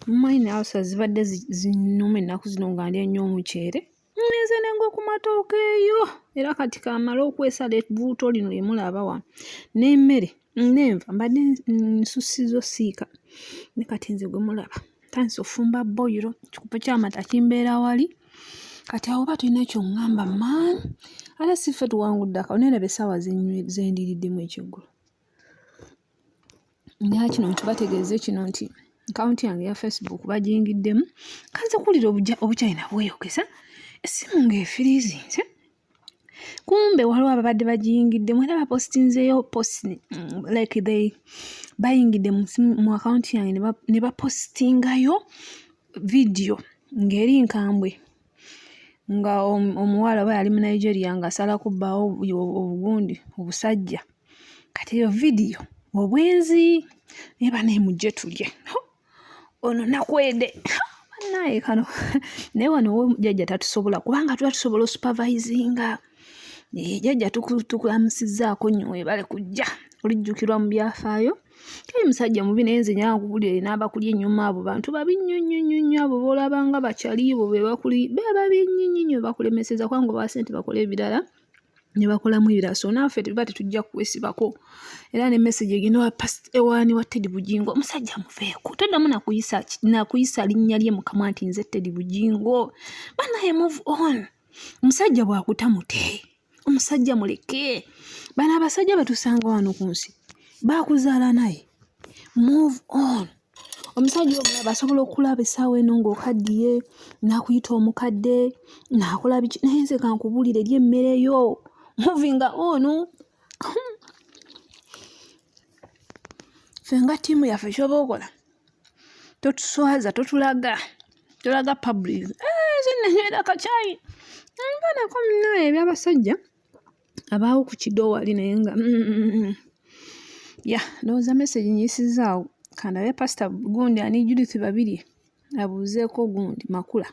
mine house zibadde zinnuma ennaku zino nga ndya nnyo omuceere ngenze n'engwa ku matooke eyo era kati kamala okwesala ebbuuto lino lye mulaba wano n'emmere n'enva mbadde nsusizo siika ne kati nze gwe mulaba ntandise ofumba boyiro ekikopo ky'amata kimbeera wali kati awo oba tulina ky'oŋŋamba maani ate si ffe tuwangudde akawo neeraba essaawa zendiiriddemu ekyeggulo nga kino nkibategeeze kino nti akawunti yange ya Facebook bagiyingiddemu kanze kuwulira obukyalina bweyogeza essimu ng'efiriizinze kumbe waliwo ababadde bagiyingiddemu era bapositinzeeyo like bayingidde mu akawunti yange ne bapositingayo vidiyo ng'eri nkambwe nga omuwala oba yali mu Nigeria ng'asala kubbaawo obugundi obusajja kati eyo vidiyo obwenzi naye banaye mujje tulye ono nakwede banaye kano naye wano jjajja tatusobola kubanga tuba tusobola osupervisinga jjajja tukulamusizzaako nnyo webale kujja olijjukirwa mu byafaayo kali musajja mubi naye nze nyala nkubulire n'abakulya ennyuma abo bantu babi nnyo abo boolabanga bakyali bo babi nnyo bakulemeseza kubanga oba ssente bakola ebirala ne bakolamu ebirala so naffe tuba tetujja kwesibako era ne message egenda ewaani wa Teddy Bugingo omusajja muveeko toddamu nakuyisa linnya lye mu kamwa nti nze Teddy Bugingo banaye move on omusajja bw'akutamute omusajja muleke bano abasajja batusanga wano ku nsi baakuzaala naye move on omusajja omulaba asobola okulaba essaawa eno ng'okaddiye n'akuyita omukadde n'akola biki naye nze kankubulire eri emmere yo moving on ffe nga ttiimu yaffe ky'oba okola totuswaza tolaga public nze nanywera kacaayi nvanako munaye ebyabasajja abaawo ku kido wali naye nga ndowooza message nyisizaawo kandabe pastor gundi ani Judith babiri abuuzeeko gundi makula